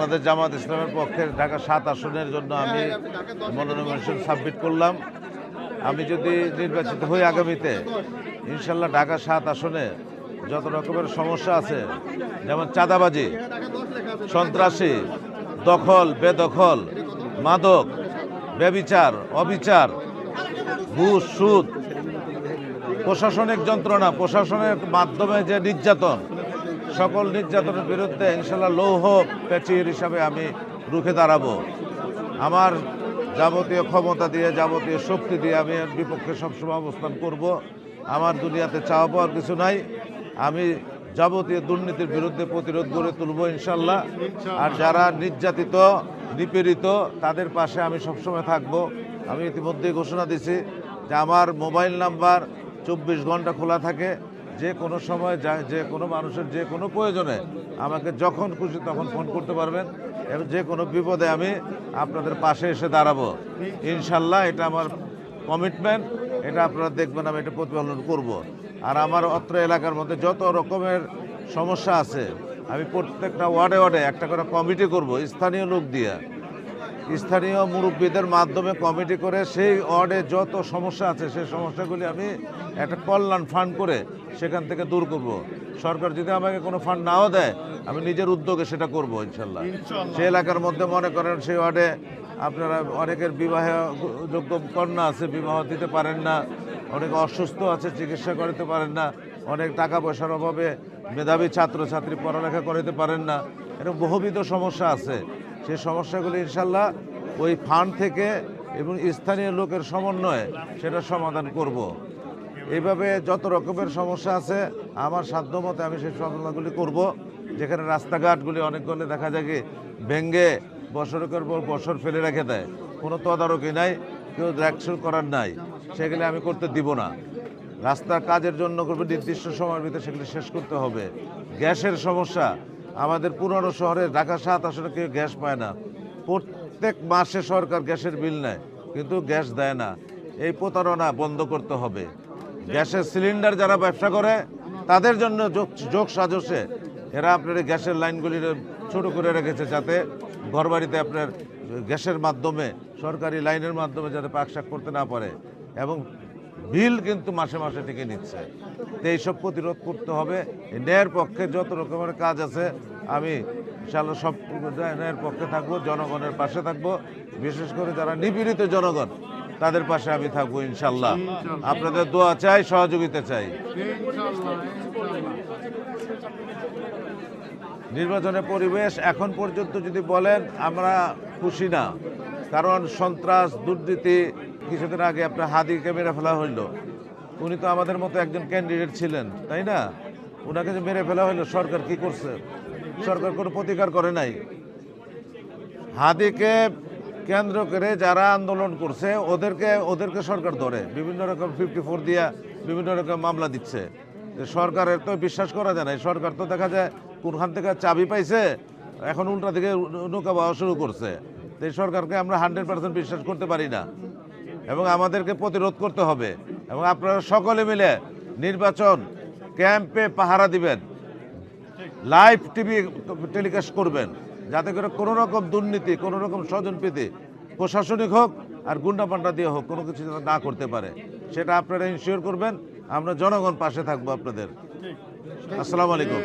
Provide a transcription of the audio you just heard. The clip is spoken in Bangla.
বাংলাদেশ জামাত ইসলামের পক্ষে ঢাকা 7 আসনের জন্য আমি মনোনয়ন সাবমিট করলাম। আমি যদি নির্বাচিত হই আগামীতে ইনশাল্লাহ ঢাকা 7 আসনে যত রকমের সমস্যা আছে, যেমন চাঁদাবাজি, সন্ত্রাসী, দখল বেদখল, মাদক, ব্যভিচার, অবিচার, ঘুষ, সুদ, প্রশাসনিক যন্ত্রণা, প্রশাসনের মাধ্যমে যে নির্যাতন, সকল নির্যাতনের বিরুদ্ধে ইনশাল্লাহ লৌহ প্যাচির হিসাবে আমি রুখে দাঁড়াবো। আমার যাবতীয় ক্ষমতা দিয়ে, যাবতীয় শক্তি দিয়ে আমি এর বিপক্ষে সবসময় অবস্থান করব। আমার দুনিয়াতে চাওয়া পাওয়ার কিছু নাই। আমি যাবতীয় দুর্নীতির বিরুদ্ধে প্রতিরোধ গড়ে তুলব ইনশাল্লাহ। আর যারা নির্যাতিত, নিপীড়িত, তাদের পাশে আমি সবসময় থাকব। আমি ইতিমধ্যেই ঘোষণা দিছি যে আমার মোবাইল নাম্বার 24 ঘন্টা খোলা থাকে। যে কোনো সময় যে কোনো মানুষের যে কোনো প্রয়োজনে আমাকে যখন খুশি তখন ফোন করতে পারবেন এবং যে কোনো বিপদে আমি আপনাদের পাশে এসে দাঁড়াবো ইনশাল্লাহ। এটা আমার কমিটমেন্ট, এটা আপনারা দেখবেন আমি এটা প্রতিপালন করব। আর আমার অত্র এলাকার মধ্যে যত রকমের সমস্যা আছে আমি প্রত্যেকটা ওয়ার্ডে ওয়ার্ডে একটা করে কমিটি করব, স্থানীয় লোক দিয়ে, স্থানীয় মুরব্বীদের মাধ্যমে কমিটি করে সেই ওয়ার্ডে যত সমস্যা আছে সেই সমস্যাগুলি আমি একটা কল্যাণ ফান্ড করে সেখান থেকে দূর করব। সরকার যদি আমাকে কোনো ফান্ড নাও দেয় আমি নিজের উদ্যোগে সেটা করব ইনশাল্লাহ। সেই এলাকার মধ্যে মনে করেন সেই ওয়ার্ডে আপনারা অনেকের বিবাহযোগ্য কন্যা আছে, বিবাহ দিতে পারেন না, অনেকে অসুস্থ আছে, চিকিৎসা করতে পারেন না, অনেক টাকা পয়সার অভাবে মেধাবী ছাত্রছাত্রী পড়ালেখা করতে পারেন না, এরকম বহুবিধ সমস্যা আছে। সেই সমস্যাগুলি ইনশাল্লাহ ওই ফান্ড থেকে এবং স্থানীয় লোকের সমন্বয়ে সেটা সমাধান করব। এইভাবে যত রকমের সমস্যা আছে আমার সাধ্যমতে আমি সেই সমাধানগুলি করব। যেখানে রাস্তাঘাটগুলি অনেকগুলো দেখা যায় কি ভেঙ্গে বছরের পর বছর ফেলে রেখে দেয়, কোনো তদারকি নাই, কেউ দেখশন করার নাই, সেগুলি আমি করতে দিব না। রাস্তার কাজের জন্য করবে নির্দিষ্ট সময়ের ভিতরে সেগুলি শেষ করতে হবে। গ্যাসের সমস্যা, আমাদের পুরনো শহরে ঢাকা 7 আসলে কেউ গ্যাস পায় না। প্রত্যেক মাসে সরকার গ্যাসের বিল নেয় কিন্তু গ্যাস দেয় না। এই প্রতারণা বন্ধ করতে হবে। গ্যাসের সিলিন্ডার যারা ব্যবসা করে তাদের জন্য যোগ সাজসে এরা আপনার এই গ্যাসের লাইনগুলি ছোট করে রেখেছে যাতে ঘরবাড়িতে আপনার গ্যাসের মাধ্যমে, সরকারি লাইনের মাধ্যমে যাতে পাকশাক করতে না পারে, এবং বিল কিন্তু মাসে মাসে টিকে নিচ্ছে। তো এইসব প্রতিরোধ করতে হবে। ন্যায়ের পক্ষে যত রকমের কাজ আছে আমি ইনশাআল্লাহ সব ন্যায়ের পক্ষে থাকবো, জনগণের পাশে থাকবো। বিশেষ করে যারা নিপীড়িত জনগণ তাদের পাশে আমি থাকবো ইনশাআল্লাহ। আপনাদের দোয়া চাই, সহযোগিতা চাই। নির্বাচনের পরিবেশ এখন পর্যন্ত যদি বলেন আমরা খুশি না, কারণ সন্ত্রাস, দুর্নীতি, কিছুদিন আগে আপনার হাদিকে মেরে ফেলা হইল। উনি তো আমাদের মতো একজন ক্যান্ডিডেট ছিলেন, তাই না? ওনাকে যে মেরে ফেলা হইলো, সরকার কি করছে? সরকার কোনো প্রতিকার করে নাই। হাদিকে কেন্দ্র করে যারা আন্দোলন করছে ওদেরকে সরকার ধরে বিভিন্ন রকম 54 দিয়া বিভিন্ন রকম মামলা দিচ্ছে। সরকারের তো বিশ্বাস করা যায় না। সরকার তো দেখা যায় কোনখান থেকে চাবি পাইছে, এখন উল্টা দিকে নৌকা বাওয়া শুরু করছে। তো এই সরকারকে আমরা 100% বিশ্বাস করতে পারি না এবং আমাদেরকে প্রতিরোধ করতে হবে। এবং আপনারা সকলে মিলে নির্বাচন ক্যাম্পে পাহারা দিবেন, লাইভ টিভি টেলিকাস্ট করবেন, যাতে করে কোনো রকম দুর্নীতি, কোনো রকম স্বজনপ্রীতি, প্রশাসনিক হোক আর গুন্ডাপান্ডা দিয়ে হোক, কোনো কিছু না করতে পারে, সেটা আপনারা ইনশিওর করবেন। আমরা জনগণ পাশে থাকবো আপনাদের। আসসালামু আলাইকুম।